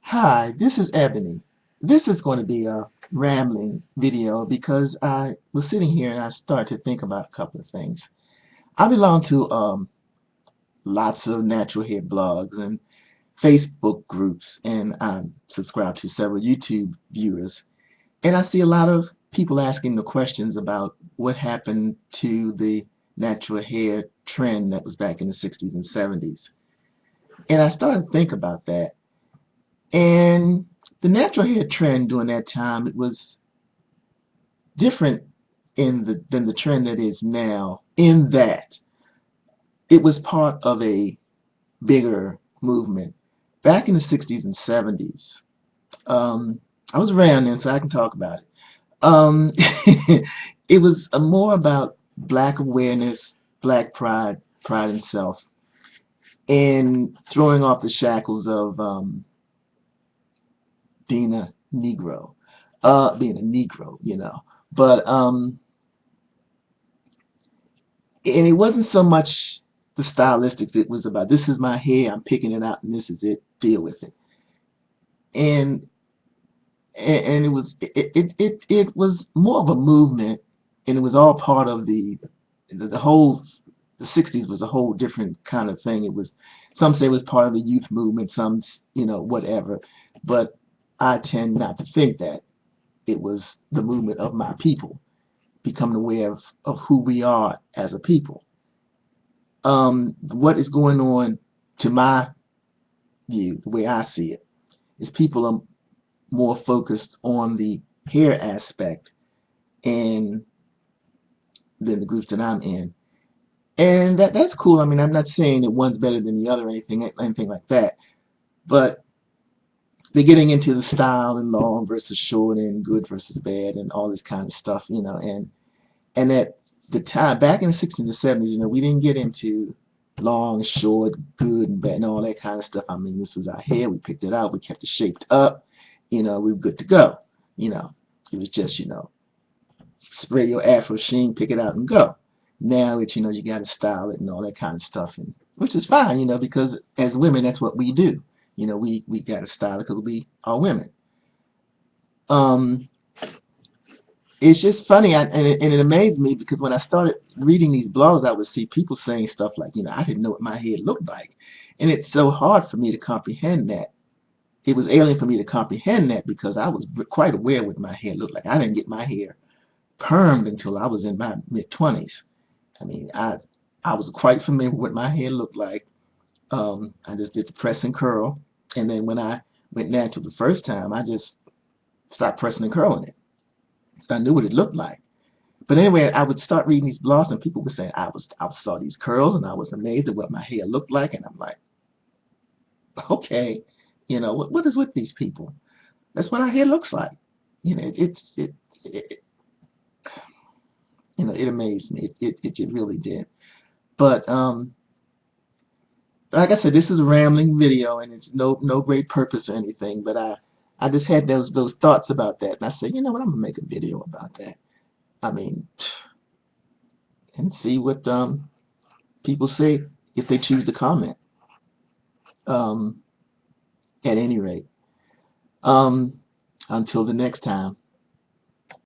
Hi, this is Ebony. This is going to be a rambling video because I was sitting here and I started to think about a couple of things. I belong to lots of natural hair blogs and Facebook groups, and I subscribe to several YouTube viewers. And I see a lot of people asking the questions about what happened to the natural hair trend that was back in the 60s and 70s. And I started to think about that. And the natural hair trend during that time, it was different than the trend that is now, in that it was part of a bigger movement. Back in the 60s and 70s, I was around then, so I can talk about it. Um, it was more about black awareness, black pride, pride in self, and throwing off the shackles of being a Negro, But and it wasn't so much the stylistics. It was about, this is my hair, I'm picking it out, and this is it. Deal with it. And and it was more of a movement, and it was all part of the whole. The 60s was a whole different kind of thing. It was, some say it was part of the youth movement, some whatever. But I tend not to think that it was the movement of my people becoming aware of who we are as a people. What is going on, to my view, the way I see it, is people are more focused on the hair aspect and than the groups that I'm in. And that's cool. I mean, I'm not saying that one's better than the other or anything like that. But they're getting into the style and long versus short and good versus bad and all this kind of stuff, and at the time back in the 60s and 70s, we didn't get into long, short, good and bad and all that kind of stuff. I mean, this was our hair. We picked it out. We kept it shaped up. We were good to go. It was just, spray your afro sheen, pick it out and go. Now it's, you got to style it and all that kind of stuff, and which is fine, because as women, that's what we do. We got to style it because we are women. Um, it's just funny, and it amazed me because when I started reading these blogs, I would see people saying stuff like, I didn't know what my hair looked like, and it's so hard for me to comprehend that. It was alien for me to comprehend that because I was quite aware what my hair looked like. I didn't get my hair permed until I was in my mid-20s. I mean, I was quite familiar with what my hair looked like. I just did the press and curl, and then when I went natural the first time, I just stopped pressing and curling it. So I knew what it looked like. But anyway, I would start reading these blogs, and people were saying I saw these curls, and I was amazed at what my hair looked like, and I'm like, okay, what is with these people? That's what our hair looks like. It it amazed me. It really did. But like I said, this is a rambling video, and it's no great purpose or anything. But I just had those thoughts about that, and I said, you know what, I'm gonna make a video about that. I mean, and see what people say if they choose to comment. Um, at any rate, until the next time.